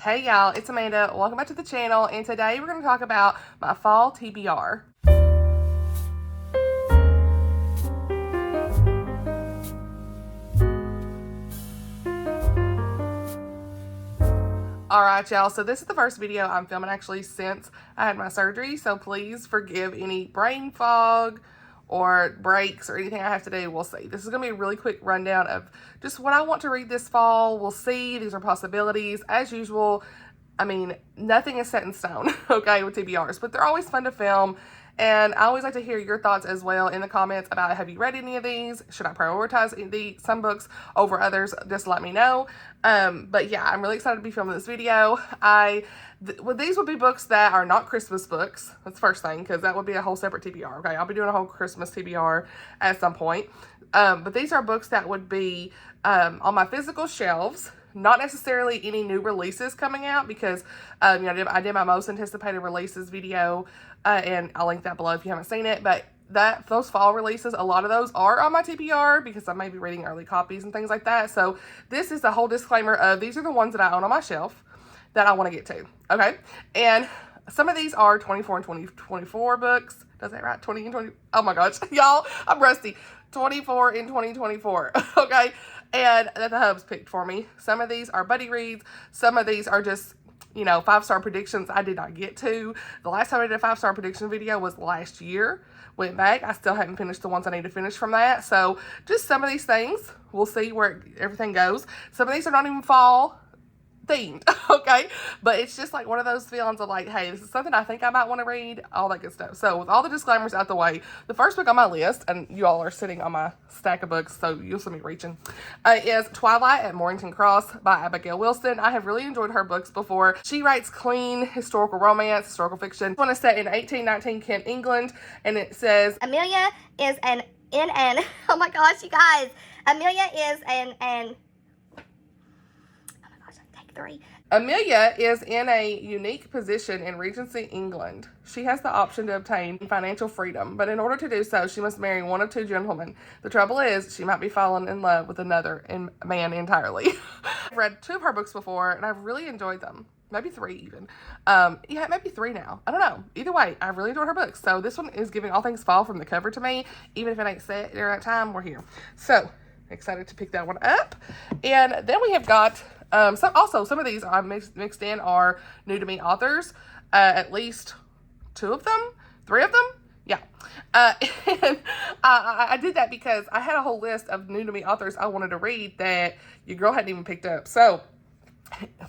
Hey y'all, it's Amanda. Welcome back to the channel, and today we're going to talk about my fall TBR. Alright y'all, so this is the first video I'm filming actually since I had my surgery, so please forgive any brain fog or breaks or anything I have to do. We'll see. This is going to be a really quick rundown of just what I want to read this fall. We'll see. These are possibilities. As usual, I mean, nothing is set in stone, okay, with TBRs, but they're always fun to film. And I always like to hear your thoughts as well in the comments about, have you read any of these? Should I prioritize some books over others? Just let me know. But yeah, I'm really excited to be filming this video. These would be books that are not Christmas books. That's the first thing, because that would be a whole separate TBR, okay? I'll be doing a whole Christmas TBR at some point. But these are books that would be on my physical shelves. Not necessarily any new releases coming out, because you know, I did my most anticipated releases video, and I'll link that below if you haven't seen it. But those fall releases, a lot of those are on my TBR because I may be reading early copies and things like that. So this is the whole disclaimer of these are the ones that I own on my shelf that I want to get to, okay? And some of these are 24 and 2024 books. Does that right? 20 and 20. Oh my gosh, y'all, I'm rusty. 24 in 2024, okay? And that the hubs picked for me. Some of these are buddy reads. Some of these are just, you know, 5-star predictions I did not get to. The last time I did a 5-star prediction video was last year. Went back. I still haven't finished the ones I need to finish from that. So just some of these things. We'll see where everything goes. Some of these are not even fall themed, okay? But it's just like one of those feelings of like, hey, this is something I think I might want to read, all that good stuff. So with all the disclaimers out the way, the first book on my list, and you all are sitting on my stack of books, so you'll see me reaching, is Twilight at Moorington Cross by Abigail Wilson. I have really enjoyed her books before. She writes clean historical romance, historical fiction. This one is set in 1819 Kent, England, and it says, Amelia is oh my gosh, you guys. Amelia is Amelia is in a unique position in Regency, England. She has the option to obtain financial freedom, but in order to do so, she must marry one of two gentlemen. The trouble is, she might be falling in love with another man entirely. I've read 2 of her books before, and I've really enjoyed them. Maybe 3 even. Yeah, maybe 3 now. I don't know. Either way, I really enjoyed her books. So this one is giving all things fall from the cover to me. Even if it ain't set during that time, we're here. So, excited to pick that one up. And then we have got... some of these I mixed in are new to me authors, at least 2 of them, 3 of them, yeah. And I did that because I had a whole list of new to me authors I wanted to read that your girl hadn't even picked up. So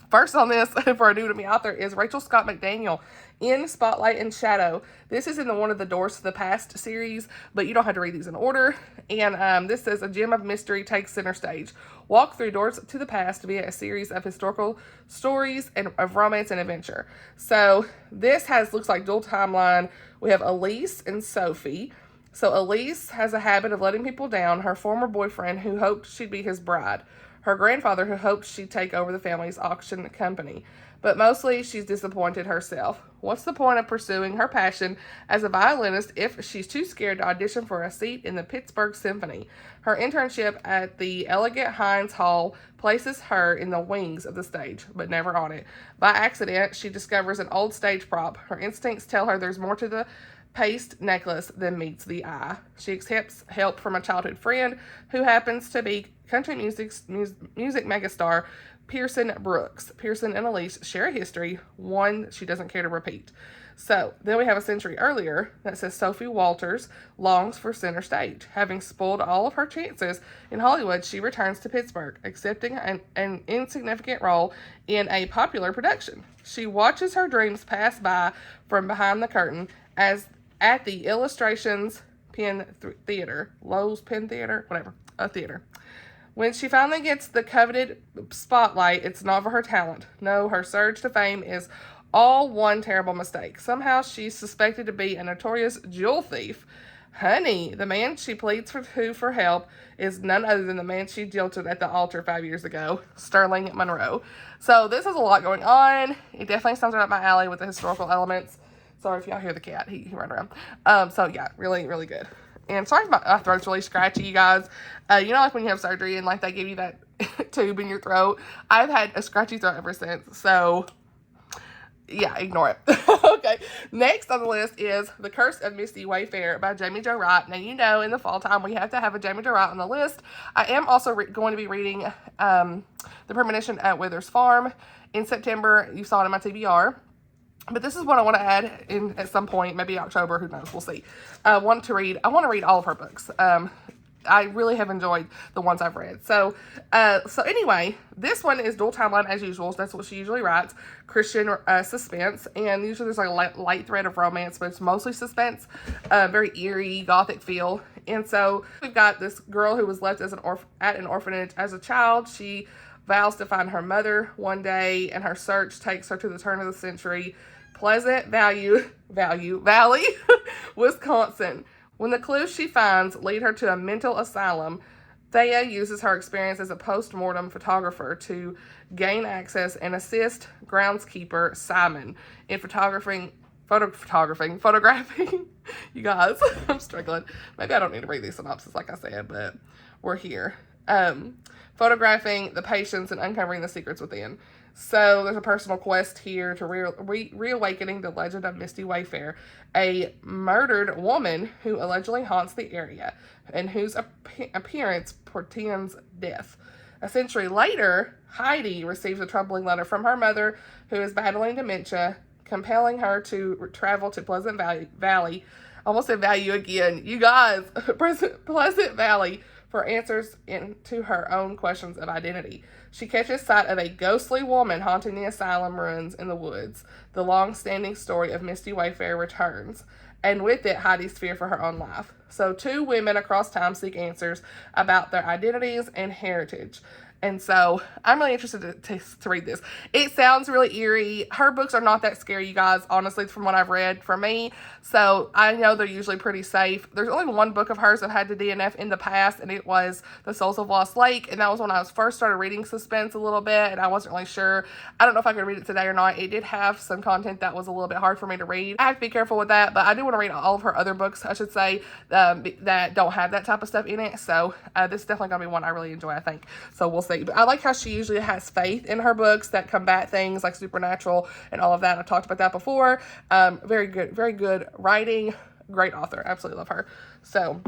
first on this for a new to me author is Rachel Scott McDaniel in Spotlight and Shadow. This is in one of the Doors to the Past series, but you don't have to read these in order. And this says a gem of mystery takes center stage. Walk through Doors to the Past via a series of historical stories and of romance and adventure. So this looks like dual timeline. We have Elise and Sophie. So Elise has a habit of letting people down. Her former boyfriend who hoped she'd be his bride. Her grandfather who hoped she'd take over the family's auction company. But mostly she's disappointed herself. What's the point of pursuing her passion as a violinist if she's too scared to audition for a seat in the Pittsburgh Symphony? Her internship at the elegant Heinz Hall places her in the wings of the stage, but never on it. By accident, she discovers an old stage prop. Her instincts tell her there's more to the paste necklace than meets the eye. She accepts help from a childhood friend who happens to be country music megastar Pearson Brooks. Pearson and Elise share a history, one she doesn't care to repeat. So then we have a century earlier that says Sophie Walters longs for center stage. Having spoiled all of her chances in Hollywood, she returns to Pittsburgh, accepting an insignificant role in a popular production. She watches her dreams pass by from behind the curtain as at the Illustrations Penn Theater, Lowe's Penn Theater, whatever, a theater. When she finally gets the coveted spotlight, it's not for her talent. No, her surge to fame is all one terrible mistake. Somehow she's suspected to be a notorious jewel thief. Honey, the man she pleads for help is none other than the man she jilted at the altar 5 years ago, Sterling Monroe. So this is a lot going on. It definitely sounds right up my alley with the historical elements. Sorry if y'all hear the cat. He ran around. So yeah, really, really good. And sorry if my throat's really scratchy, you guys. You know, like when you have surgery and like they give you that tube in your throat. I've had a scratchy throat ever since. So yeah, ignore it. Okay, next on the list is The Curse of Misty Wayfair by Jaime Jo Wright. Now, you know, in the fall time, we have to have a Jaime Jo Wright on the list. I am also going to be reading The Premonition at Wither's Farm in September. You saw it in my TBR. But this is what I want to add in at some point, maybe October, who knows, we'll see. I want to read all of her books. I really have enjoyed the ones I've read. So anyway, this one is dual timeline as usual. So that's what she usually writes. Christian suspense. And usually there's like a light thread of romance, but it's mostly suspense. Very eerie, gothic feel. And so we've got this girl who was left as at an orphanage as a child. She vows to find her mother one day, and her search takes her to the turn of the century Pleasant Valley, Wisconsin. When the clues she finds lead her to a mental asylum, Thea uses her experience as a post-mortem photographer to gain access and assist groundskeeper Simon in photographing. You guys, I'm struggling. Maybe I don't need to read these synopses like I said, but we're here. Photographing the patients and uncovering the secrets within. So there's a personal quest here to reawakening the legend of Misty Wayfair, a murdered woman who allegedly haunts the area and whose appearance portends death. A century later, Heidi receives a troubling letter from her mother, who is battling dementia, compelling her to travel to Pleasant Valley. I almost said value again. You guys, Pleasant Valley for answers into her own questions of identity. She catches sight of a ghostly woman haunting the asylum ruins in the woods. The long-standing story of Misty Wayfair returns, and with it, Heidi's fear for her own life. So 2 women across time seek answers about their identities and heritage. And so I'm really interested to read this. It sounds really eerie. Her books are not that scary, you guys, honestly, from what I've read for me. So I know they're usually pretty safe. There's only one book of hers I've had to DNF in the past, and it was The Souls of Lost Lake. And that was when I was first started reading suspense a little bit, and I wasn't really sure. I don't know if I could read it today or not. It did have some content that was a little bit hard for me to read. I have to be careful with that, but I do want to read all of her other books, I should say, that don't have that type of stuff in it. So this is definitely going to be one I really enjoy, I think. So we'll see. But I like how she usually has faith in her books that combat things like supernatural and all of that. I've talked about that before. Very good writing. Great author. Absolutely love her. So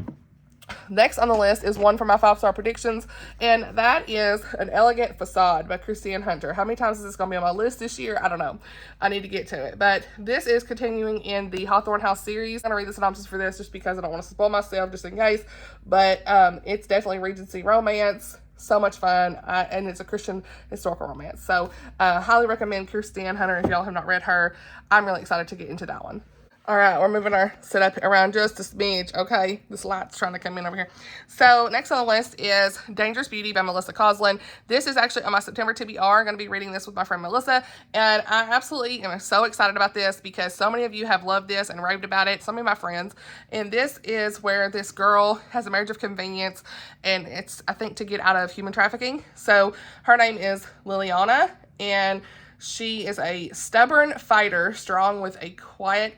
next on the list is one for my 5-star predictions, and that is An Elegant Facade by Kristi and Hunter. How many times is this going to be on my list this year? I don't know. I need to get to it. But this is continuing in the Hawthorne House series. I'm going to read the synopsis for this just because I don't want to spoil myself just in case. But it's definitely Regency romance. So much fun, and it's a Christian historical romance. So highly recommend Kristi and Hunter if y'all have not read her. I'm really excited to get into that one. All right, we're moving our setup around just a smidge, okay? This light's trying to come in over here. So next on the list is Dangerous Beauty by Melissa Koslin. This is actually on my September TBR. I'm going to be reading this with my friend Melissa, and I absolutely am so excited about this because so many of you have loved this and raved about it, some of my friends. And this is where this girl has a marriage of convenience, and it's, I think, to get out of human trafficking. So her name is Liliana, and she is a stubborn fighter, strong with a quiet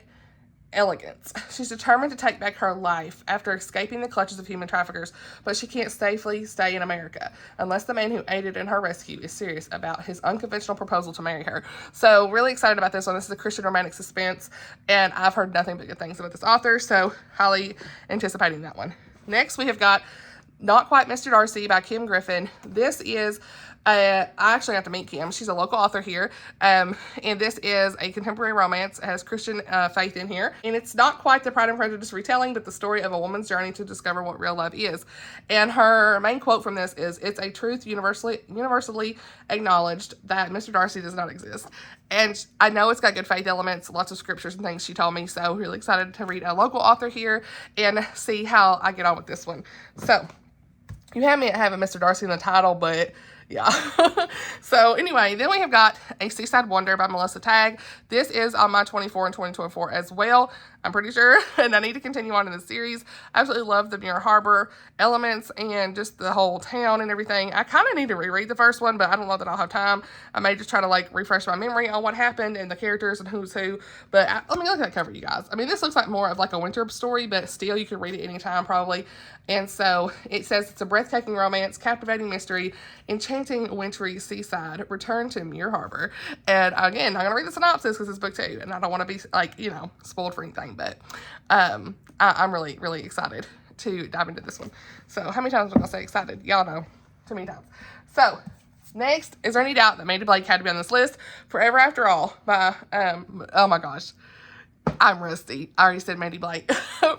elegance. She's determined to take back her life after escaping the clutches of human traffickers, but she can't safely stay in America unless the man who aided in her rescue is serious about his unconventional proposal to marry her. So really excited about this one. This is a Christian romantic suspense, and I've heard nothing but good things about this author, so highly anticipating that one. Next, we have got Not Quite Mr. Darcy by Kim Griffin. This is I actually got to meet Kim. She's a local author here, and this is a contemporary romance. It has Christian faith in here, and it's not quite the Pride and Prejudice retelling, but the story of a woman's journey to discover what real love is. And her main quote from this is, "It's a truth universally acknowledged that Mr. Darcy does not exist." And I know it's got good faith elements, lots of scriptures and things she told me, so really excited to read a local author here and see how I get on with this one. So you have me at having Mr. Darcy in the title, but yeah. So anyway, then we have got A Seaside Wonder by Melissa Tagg. This is on my 24 and 2024 as well. I'm pretty sure, and I need to continue on in the series. I absolutely love the near harbor elements and just the whole town and everything. I kind of need to reread the first one, but I don't know that I'll have time. I may just try to like refresh my memory on what happened and the characters and who's who. But let me look at that cover, you guys. I mean, this looks like more of like a winter story, but still you can read it anytime probably. And so it says it's a breathtaking romance, captivating mystery, enchanting wintry seaside, return to Muir Harbor. And again, I'm going to read the synopsis because it's book 2 and I don't want to be like, you know, spoiled for anything, but I'm really, really excited to dive into this one. So how many times am I going to say excited? Y'all know, too many times. So next, is there any doubt that Mandi Blake had to be on this list? Forever After All by, oh my gosh, I'm rusty. I already said Mandi Blake.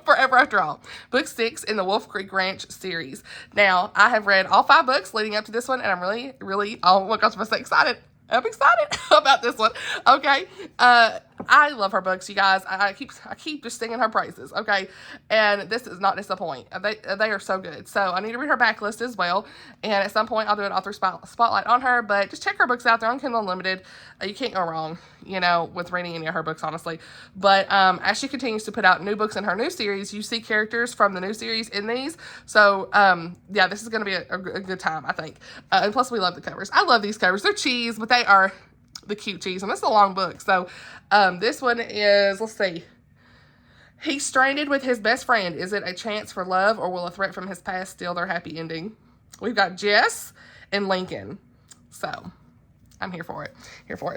Forever After All. Book 6 in the Wolf Creek Ranch series. Now, I have read all 5 books leading up to this one, and I'm really, really, oh my gosh, I'm so excited. I'm excited about this one. Okay. I love her books, you guys. I keep just singing her praises. Okay. And this is not disappoint. They are so good. So I need to read her backlist as well. And at some point I'll do an author spotlight on her, but just check her books out. They're on Kindle Unlimited. You can't go wrong, you know, with reading any of her books, honestly. But, as she continues to put out new books in her new series, you see characters from the new series in these. So, yeah, this is going to be a good time, I think. And plus we love the covers. I love these covers. They're cheese, but they are the cute cheese. And this is a long book. So, this one is, let's see. He's stranded with his best friend. Is it a chance for love or will a threat from his past steal their happy ending? We've got Jess and Lincoln. So, I'm here for it.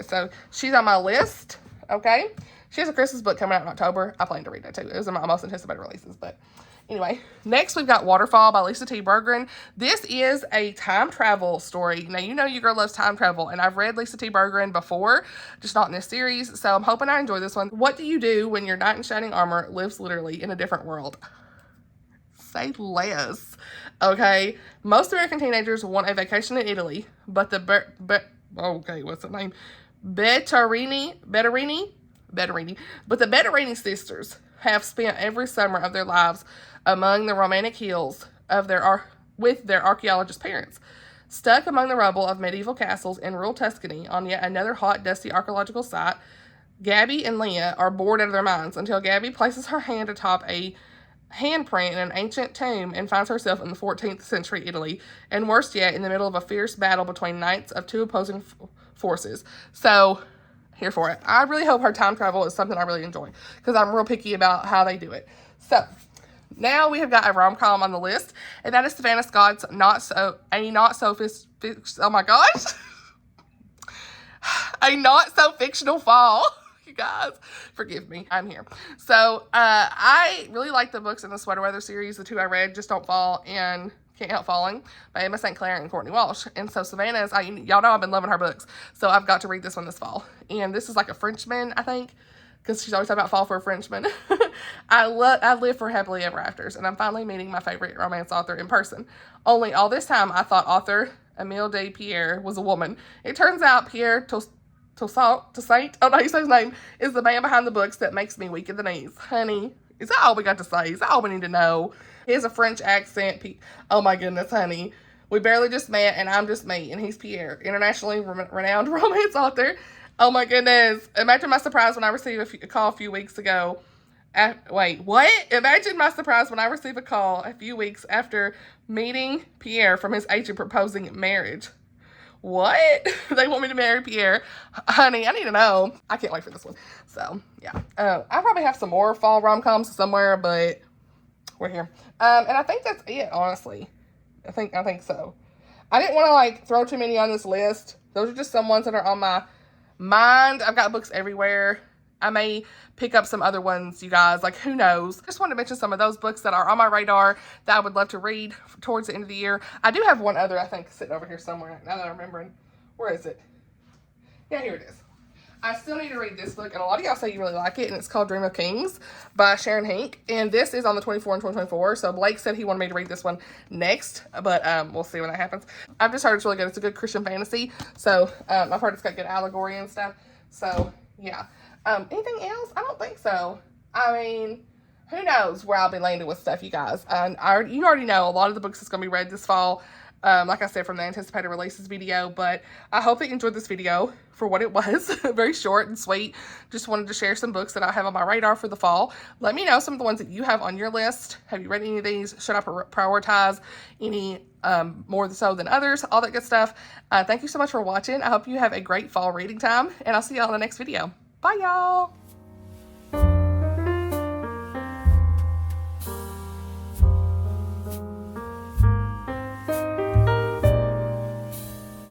So, she's on my list. Okay. She has a Christmas book coming out in October. I plan to read that too. It was in my most anticipated releases. But anyway, next we've got Waterfall by Lisa T. Bergren. This is a time travel story. Now, you know your girl loves time travel, and I've read Lisa T. Bergren before, just not in this series, so I'm hoping I enjoy this one. What do you do when your knight in shining armor lives literally in a different world? Say less. Okay, most American teenagers want a vacation in Italy, but the okay, what's the name? Betterini. But the Betterini sisters have spent every summer of their lives among the romantic hills of with their archaeologist parents. Stuck among the rubble of medieval castles in rural Tuscany on yet another hot, dusty archaeological site, Gabby and Leah are bored out of their minds until Gabby places her hand atop a handprint in an ancient tomb and finds herself in the 14th century Italy, and worse yet, in the middle of a fierce battle between knights of two opposing forces. So, here for it. I really hope her time travel is something I really enjoy, because I'm real picky about how they do it. So, now we have got a rom-com on the list, and that is Savannah Scott's oh my gosh, a not so fictional fall. You guys, forgive me. I'm here. So, I really like the books in the Sweater Weather series. The 2 I read, Just Don't Fall and Can't Help Falling by Emma St. Clair and Courtney Walsh. And so Savannah's, y'all know I've been loving her books. So I've got to read this one this fall. And this is like a Frenchman, I think, because she's always talking about fall for a Frenchman. I live for happily ever afters, and I'm finally meeting my favorite romance author in person. Only all this time I thought author Emile de Pierre was a woman. It turns out Pierre Toussaint, oh no, you say his name, is the man behind the books that makes me weak in the knees. Honey, is that all we got to say? Is that all we need to know? He has a French accent. Oh my goodness, honey. We barely just met, and I'm just me, and he's Pierre, internationally renowned romance author. Oh my goodness. Imagine my surprise when I received a call a few weeks ago. Wait, what? Imagine my surprise when I received a call a few weeks after meeting Pierre from his agent proposing marriage. What? They want me to marry Pierre? Honey, I need to know. I can't wait for this one. So, yeah. I probably have some more fall rom-coms somewhere, but we're here. And I think that's it, honestly. I think so. I didn't want to, like, throw too many on this list. Those are just some ones that are on my mind. I've got books everywhere. I may pick up some other ones, you guys. Like, who knows? Just wanted to mention some of those books that are on my radar that I would love to read towards the end of the year. I do have one other, I think, sitting over here somewhere, now that I'm remembering. Where is it? Yeah, here it is. I still need to read this book, and a lot of y'all say you really like it, and it's called Dream of Kings by Sharon Hinck, and this is on the 24 and 2024, so Blake said he wanted me to read this one next, but we'll see when that happens. I've just heard it's really good. It's a good Christian fantasy, so I've heard it's got good allegory and stuff, so yeah. Anything else? I don't think so. I mean, who knows where I'll be landing with stuff, you guys. And you already know a lot of the books that's going to be read this fall. like I said, from the anticipated releases video. But I hope that you enjoyed this video for what it was. Very short and sweet. Just wanted to share some books that I have on my radar for the fall. Let me know some of the ones that you have on your list. Have you read any of these? Should I prioritize any more so than others? All that good stuff. Thank you so much for watching. I hope you have a great fall reading time, and I'll see y'all in the next video. Bye, y'all.